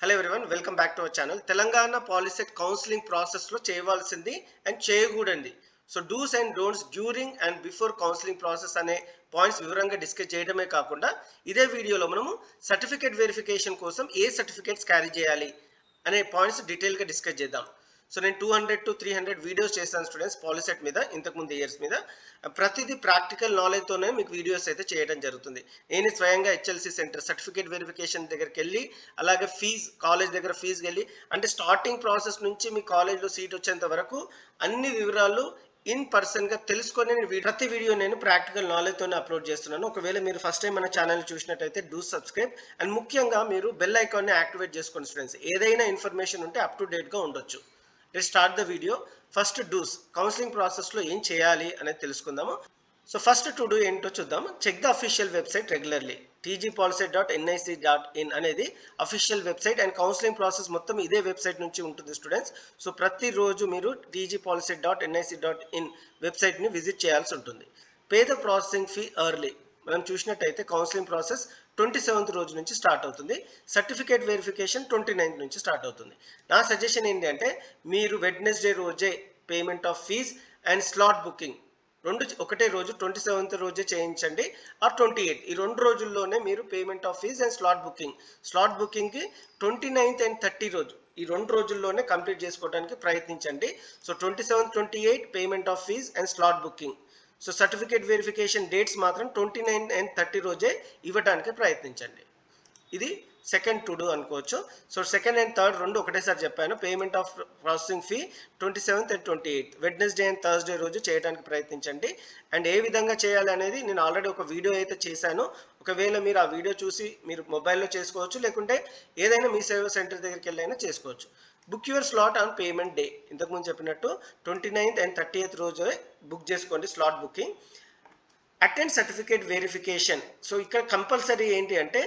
Hello everyone, welcome back to our channel. Telangana POLYCET counselling ప్రాసెస్లో చేయవలసింది and చేయకూడనిది, so dos and don'ts during and before counselling process అనే points వివరంగా discuss చేయడమే కాకుండా ఇదే వీడియోలో మనము సర్టిఫికేట్ వెరిఫికేషన్ కోసం ఏ సర్టిఫికేట్స్ క్యారీ చేయాలి అనే పాయింట్స్ డీటెయిల్గా డిస్కస్ చేద్దాం. సో నేను 200 to 300 వీడియోస్ చేశాను స్టూడెంట్స్ పాలిసెట్ మీద ఇంతకుముందు ఇయర్స్ మీద. ప్రతిదీ ప్రాక్టికల్ నాలెడ్జ్తోనే మీకు వీడియోస్ అయితే చేయడం జరుగుతుంది. నేను స్వయంగా హెచ్ఎల్సి సెంటర్ సర్టిఫికేట్ వెరిఫికేషన్ దగ్గరికి వెళ్ళి, అలాగే కాలేజ్ దగ్గర ఫీజుకి వెళ్ళి, అంటే స్టార్టింగ్ ప్రాసెస్ నుంచి మీ కాలేజ్లో సీట్ వచ్చేంత వరకు అన్ని వివరాలు ఇన్ పర్సన్గా తెలుసుకొని ప్రతి వీడియో నేను ప్రాక్టికల్ నాలెడ్జ్తోనే అప్లోడ్ చేస్తున్నాను. ఒకవేళ మీరు ఫస్ట్ టైం మన ఛానల్ చూసినట్టయితే డూ సబ్స్క్రైబ్ అండ్ ముఖ్యంగా మీరు బెల్ ఐకాన్ని యాక్టివేట్ చేసుకోండి స్టూడెంట్స్. ఏదైనా ఇన్ఫర్మేషన్ ఉంటే అప్ టు డేట్గా ఉండొచ్చు. Let's start the video. First do's, counselling ప్రాసెస్లో ఏం చేయాలి అనేది తెలుసుకుందాము. సో ఫస్ట్ టు డూ ఏంటో చూద్దాం. Check the official website regularly. tgpolicy.nic.in అనేది official website and counselling process మొత్తం ఇదే వెబ్సైట్ నుంచి ఉంటుంది స్టూడెంట్స్. సో ప్రతిరోజు మీరు tgpolicy.nic.in వెబ్సైట్ని విజిట్ చేయాల్సి ఉంటుంది. Pay the processing fee early. మనం చూసినట్టయితే కౌన్సిలింగ్ ప్రాసెస్ 27th రోజు నుంచి స్టార్ట్ అవుతుంది. సర్టిఫికేట్ వెరిఫికేషన్ 29th నుంచి స్టార్ట్ అవుతుంది. నా సజెషన్ ఏంటి అంటే మీరు వెడ్నెస్డే రోజే payment of fee and slot booking ఒకటే రోజు 27th రోజే చేయించండి. ఆర్ 28 ఈ 2 రోజుల్లోనే మీరు payment of fee and slot బుకింగ్కి 29th and 30 రోజు ఈ 2 రోజుల్లోనే కంప్లీట్ చేసుకోవడానికి ప్రయత్నించండి. So 27, 28 payment of fee and slot booking. So certificate verification dates మాత్రం 29 and 30 రోజే ఇవ్వడానికి ప్రయత్నించండి. ఇది సెకండ్ టు డూ అనుకోవచ్చు. సో సెకండ్ అండ్ థర్డ్ రెండు ఒకటేసారి చెప్పాను. Payment of processing fee 27th and 28 Wednesday and Thursday రోజు చేయడానికి ప్రయత్నించండి. అండ్ ఏ విధంగా చేయాలి అనేది నేను ఆల్రెడీ ఒక వీడియో అయితే చేశాను. ఒకవేళ మీరు ఆ వీడియో చూసి మీరు మొబైల్లో చేసుకోవచ్చు, లేకుంటే ఏదైనా మీ సేవా సెంటర్ దగ్గరికి వెళ్ళైనా చేసుకోవచ్చు. Book your slot on payment day. ఇంతకుముందు చెప్పినట్టు 29th and 30th రోజు బుక్ చేసుకోండి slot booking. Attend certificate verification. So ఇక్కడ కంపల్సరీ ఏంటి అంటే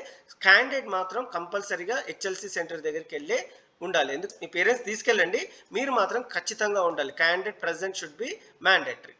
క్యాండిడేట్ మాత్రం కంపల్సరీగా హెచ్ఎల్సి సెంటర్ దగ్గరికి వెళ్ళే ఉండాలి. ఎందుకు మీ పేరెంట్స్ తీసుకెళ్ళండి, మీరు మాత్రం ఖచ్చితంగా ఉండాలి. Candidate present should be mandatory.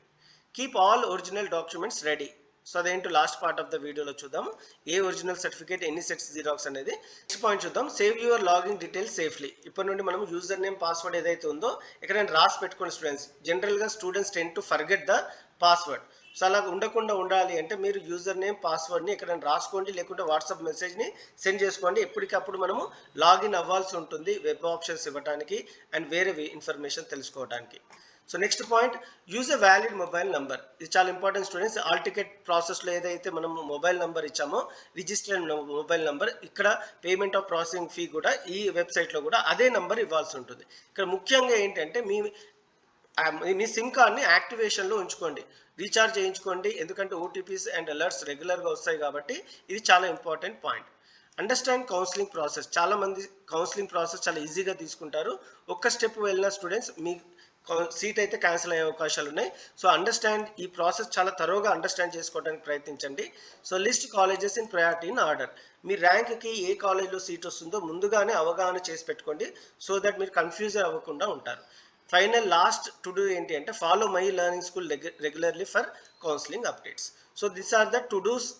Keep all original documents ready. So అదేంటో లాస్ట్ పార్ట్ ఆఫ్ ద వీడియోలో చూద్దాం. ఏ ఒరిజినల్ సర్టిఫికేట్, ఎన్ని సెట్స్ జిరాక్స్ అనేది. నెక్స్ట్ పాయింట్ చూద్దాం. Save your login details safely. ఇప్పటి నుండి మనం యూజర్ నేమ్ పాస్వర్డ్ ఏదైతే ఉందో ఇక్కడ నేను రాసి పెట్టుకోండి స్టూడెంట్స్. జనరల్గా students ten to forget the password. So అలా ఉండకుండా ఉండాలి అంటే మీరు యూజర్ నేమ్ పాస్వర్డ్ని ఇక్కడ రాసుకోండి, లేకుంటే వాట్సాప్ మెసేజ్ని సెండ్ చేసుకోండి. ఎప్పటికప్పుడు మనము లాగిన్ అవ్వాల్సి ఉంటుంది వెబ్ ఆప్షన్స్ ఇవ్వడానికి అండ్ వేరే ఇన్ఫర్మేషన్ తెలుసుకోవడానికి. So next point, use a valid mobile number. ఇది చాలా ఇంపార్టెంట్ స్టూడెంట్స్. ఆల్ టికెట్ ప్రాసెస్లో ఏదైతే మనం మొబైల్ నెంబర్ ఇచ్చామో రిజిస్టర్డ్ మొబైల్ నెంబర్, ఇక్కడ పేమెంట్ ఆఫ్ ప్రాసెసింగ్ ఫీ కూడా ఈ వెబ్సైట్లో కూడా అదే నెంబర్ ఇవ్వాల్సి ఉంటుంది. ఇక్కడ ముఖ్యంగా ఏంటంటే మీ సిమ్ కార్డ్ని యాక్టివేషన్లో ఉంచుకోండి, రీఛార్జ్ చేయించుకోండి. ఎందుకంటే ఓటీపీస్ అండ్ అలర్ట్స్ రెగ్యులర్గా వస్తాయి కాబట్టి ఇది చాలా important point. Understand counselling process. చాలామంది కౌన్సిలింగ్ ప్రాసెస్ చాలా ఈజీగా తీసుకుంటారు. ఒక్క స్టెప్ వెళ్ళిన స్టూడెంట్స్ మీ సీట్ అయితే క్యాన్సిల్ అయ్యే అవకాశాలు ఉన్నాయి. సో అండర్స్టాండ్ ఈ ప్రాసెస్ చాలా తరోగా అండర్స్టాండ్ చేసుకోవడానికి ప్రయత్నించండి. So list colleges in priority in order. మీ ర్యాంక్కి ఏ కాలేజ్లో సీట్ వస్తుందో ముందుగానే అవగాహన చేసి పెట్టుకోండి, సో దట్ మీరు కన్ఫ్యూజ్ అవ్వకుండా ఉంటారు. ఫైనల్ లాస్ట్ టు డూ ఏంటి అంటే follow my learning school regularly for counselling updates. So this are the to do's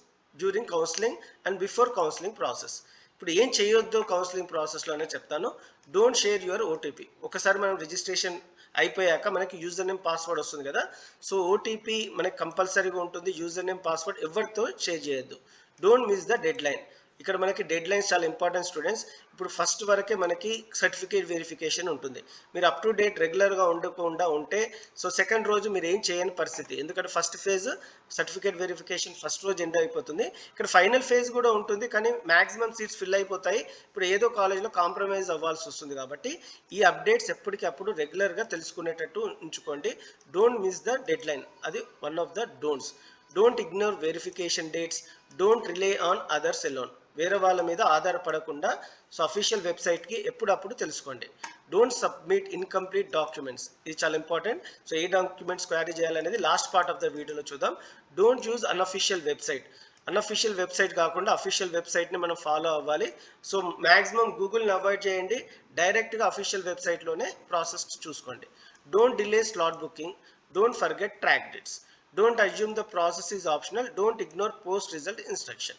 during counselling and before counselling process. ఇప్పుడు ఏం చేయొద్దు కౌన్సిలింగ్ ప్రాసెస్లోనే చెప్తాను. Don't share your OTP. ఒకసారి మనం రిజిస్ట్రేషన్ అయిపోయాక మనకి యూజర్ నేమ్ పాస్వర్డ్ వస్తుంది కదా, సో ఓటీపీ మనకి కంపల్సరీగా ఉంటుంది. యూజర్ నేమ్ పాస్వర్డ్ ఎవరితో షేర్ చేయొద్దు. Don't miss the dead line. ఇక్కడ మనకి డెడ్ లైన్స్ చాలా ఇంపార్టెంట్ స్టూడెంట్స్. ఇప్పుడు ఫస్ట్ వరకే మనకి సర్టిఫికేట్ వెరిఫికేషన్ ఉంటుంది. మీరు అప్ టు డేట్ రెగ్యులర్గా ఉండకుండా ఉంటే సో సెకండ్ రోజు మీరు ఏం చేయని పరిస్థితి. ఎందుకంటే first phase certificate verification first రోజు ఎండ్ అయిపోతుంది. ఇక్కడ ఫైనల్ ఫేజ్ కూడా ఉంటుంది, కానీ మ్యాక్సిమం సీట్స్ ఫిల్ అయిపోతాయి. ఇప్పుడు ఏదో కాలేజ్లో కాంప్రమైజ్ అవ్వాల్సి వస్తుంది కాబట్టి ఈ అప్డేట్స్ ఎప్పటికప్పుడు రెగ్యులర్గా తెలుసుకునేటట్టు ఉంచుకోండి. Don't miss the deadline, అది one of the don'ts. Don't ignore verification dates. Don't rely on others alone. వేరే వాళ్ళ మీద ఆధారపడకుండా సో అఫీషియల్ వెబ్సైట్కి ఎప్పుడప్పుడు తెలుసుకోండి. Don't submit incomplete documents. ఇది చాలా ఇంపార్టెంట్. సో ఏ డాక్యుమెంట్స్ క్వారీ చేయాలనేది లాస్ట్ పార్ట్ ఆఫ్ ద వీడియోలో చూద్దాం. Don't use unofficial website. Unofficial website కాకుండా అఫీషియల్ వెబ్సైట్ని మనం ఫాలో అవ్వాలి. సో మ్యాక్సిమం గూగుల్ని అవాయిడ్ చేయండి, డైరెక్ట్గా అఫీషియల్ వెబ్సైట్లోనే ప్రాసెస్ చూసుకోండి. Don't delay slot booking. Don't forget track dates. Don't assume the process is optional. Don't ignore post result instruction.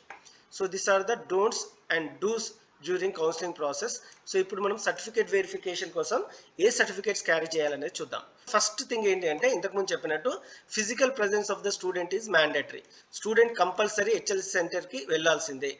So these are the don'ts and do's during counselling process. So ఇప్పుడు మనం certificate verification కోసం ఏ certificates carry చేయాలనేది చూద్దాం. First thing ఏంటి అంటే ఇంతకుముందు చెప్పినట్టు physical presence of the student is mandatory. Student compulsory HLC సెంటర్కి వెళ్ళాల్సిందే.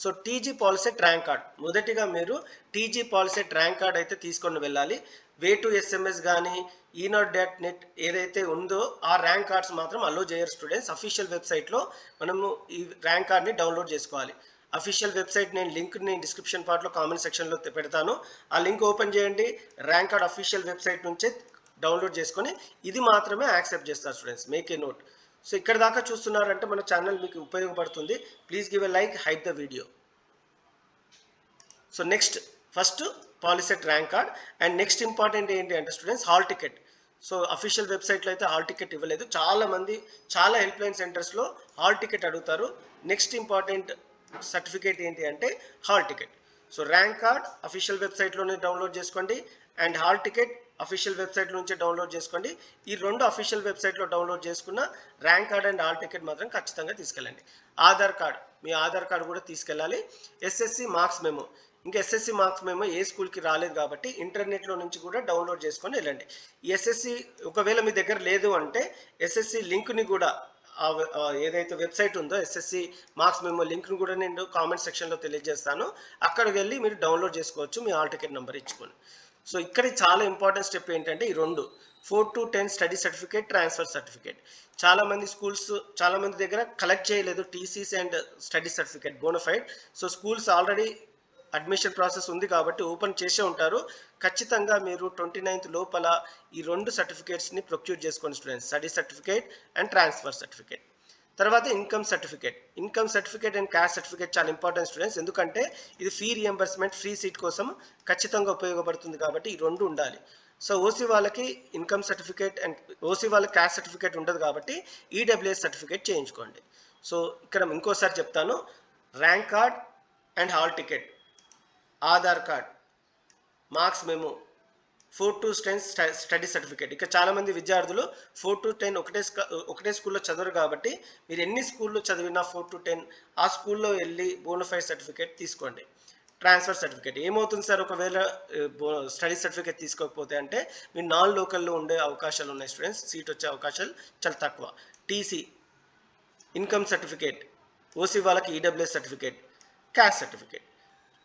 So TG POLYCET rank card, మొదటిగా మీరు టీజీ పాలిసెట్ ర్యాంక్ కార్డ్ అయితే తీసుకొని వెళ్ళాలి. వే టు ఎస్ఎంఎస్ కానీ e-not.net ఏదైతే ఉందో ఆ ర్యాంక్ కార్డ్స్ మాత్రం అలో చేయరు స్టూడెంట్స్. అఫీషియల్ వెబ్సైట్లో మనము ఈ ర్యాంక్ కార్డ్ని డౌన్లోడ్ చేసుకోవాలి. అఫీషియల్ వెబ్సైట్ లింక్ని డిస్క్రిప్షన్ పార్ట్లో కామెంట్ సెక్షన్లో పెడతాను. ఆ లింక్ ఓపెన్ చేయండి. ర్యాంక్ కార్డ్ అఫీషియల్ వెబ్సైట్ నుంచే డౌన్లోడ్ చేసుకొని ఇది మాత్రమే యాక్సెప్ట్ చేస్తారు students. Make a note. So ఇక్కడ దాకా చూస్తున్నారంటే మన ఛానల్ మీకు ఉపయోగపడుతుంది. Please give a like, hype the video. So next first POLYCET rank card and next important ఏంటి అంటే students hall ticket. So official వెబ్సైట్లో అయితే హాల్ టికెట్ ఇవ్వలేదు. చాలా హెల్ప్ లైన్ సెంటర్స్లో హాల్ టికెట్ అడుగుతారు. నెక్స్ట్ ఇంపార్టెంట్ సర్టిఫికేట్ ఏంటి అంటే hall ticket. So rank card official వెబ్సైట్లోనే డౌన్లోడ్ చేసుకోండి and hall ticket official website నుంచి డౌన్లోడ్ చేసుకోండి. ఈ రెండు అఫీషియల్ వెబ్సైట్లో డౌన్లోడ్ చేసుకున్న rank card and hall ticket మాత్రం ఖచ్చితంగా తీసుకెళ్ళండి. ఆధార్ కార్డ్, మీ ఆధార్ కార్డ్ కూడా తీసుకెళ్ళాలి. ఎస్ఎస్సి మార్క్స్ మెమో, ఇంకా ఎస్ఎస్సి మార్క్స్ మెమో ఏ స్కూల్కి రాలేదు కాబట్టి ఇంటర్నెట్లో నుంచి కూడా డౌన్లోడ్ చేసుకొని వెళ్ళండి. ఈ ఎస్ఎస్సి ఒకవేళ మీ దగ్గర లేదు అంటే ఎస్ఎస్సి లింక్ని కూడా ఏదైతే వెబ్సైట్ ఉందో ఎస్ఎస్సి మార్క్స్ మెమో లింక్ను కూడా నేను కామెంట్ సెక్షన్లో తెలియజేస్తాను. అక్కడికి వెళ్ళి మీరు డౌన్లోడ్ చేసుకోవచ్చు మీ హాల్ టికెట్ నెంబర్ ఇచ్చుకొని. సో ఇక్కడ చాలా ఇంపార్టెంట్ స్టెప్ ఏంటంటే ఈ రెండు 4 to 10 study certificate, transfer certificate. చాలా మంది దగ్గర కలెక్ట్ చేయలేదు TCs and study certificate bonafide. So schools already admission process ఉంది కాబట్టి ఓపెన్ చేసే ఉంటారు. ఖచ్చితంగా మీరు 29th లోపల ఈ రెండు సర్టిఫికేట్స్ని ప్రొక్యూర్ చేసుకోండి students, study certificate and transfer certificate. తర్వాత income certificate and caste certificate చాలా ఇంపార్టెంట్ స్టూడెంట్స్. ఎందుకంటే ఇది ఫీ రియంబర్స్మెంట్, ఫ్రీ సీట్ కోసం ఖచ్చితంగా ఉపయోగపడుతుంది కాబట్టి ఈ రెండు ఉండాలి. సో ఓసీ వాళ్ళకి ఇన్కమ్ సర్టిఫికేట్ అండ్ ఓసీ వాళ్ళకి క్యాస్ట్ సర్టిఫికేట్ ఉండదు కాబట్టి ఈడబ్ల్యూఎస్ సర్టిఫికేట్ చేయించుకోండి. సో ఇక్కడ ఇంకోసారి చెప్తాను, rank card and hall ticket, Aadhaar card, marks memo, 4 to 10 study certificate. ఇక చాలామంది విద్యార్థులు 4 to 10 ఒకటే స్కూల్లో చదవరు కాబట్టి మీరు ఎన్ని స్కూల్లో చదివినా 4 to 10 ఆ స్కూల్లో వెళ్ళి బోనఫైడ్ సర్టిఫికేట్ తీసుకోండి. ట్రాన్స్ఫర్ సర్టిఫికేట్ ఏమవుతుంది సార్ ఒకవేళ స్టడీ సర్టిఫికేట్ తీసుకోకపోతే అంటే మీరు నాన్ లోకల్లో ఉండే అవకాశాలు ఉన్నాయి స్టూడెంట్స్, సీట్ వచ్చే అవకాశాలు చాలా తక్కువ. టీసీ, ఇన్కమ్ సర్టిఫికేట్, ఓసీ వాళ్ళకి ఈడబ్ల్యూఎస్ సర్టిఫికేట్, క్యాస్ట్ సర్టిఫికేట్,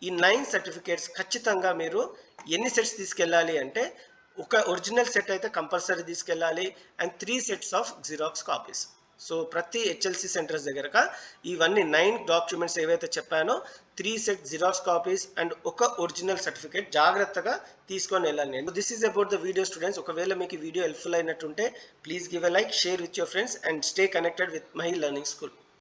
ఈ 9 సర్టిఫికేట్స్ ఖచ్చితంగా మీరు ఎన్ని సెట్స్ తీసుకెళ్ళాలి అంటే ఒక ఒరిజినల్ సెట్ అయితే కంపల్సరీ తీసుకెళ్ళాలి and 3 sets of xerox copies. So ప్రతి హెచ్ఎల్సి సెంటర్స్ దగ్గరగా ఇవన్నీ 9 డాక్యుమెంట్స్ ఏవైతే చెప్పానో 3 sets జిరాక్స్ కాపీస్ అండ్ ఒక ఒరిజినల్ సర్టిఫికేట్ జాగ్రత్తగా తీసుకొని వెళ్ళండి. This is about the video students. ఒకవేళ మీకు ఈ వీడియో హెల్ప్ఫుల్ అయినట్టుంటే please give a like, share with your friends and stay connected with my learning school.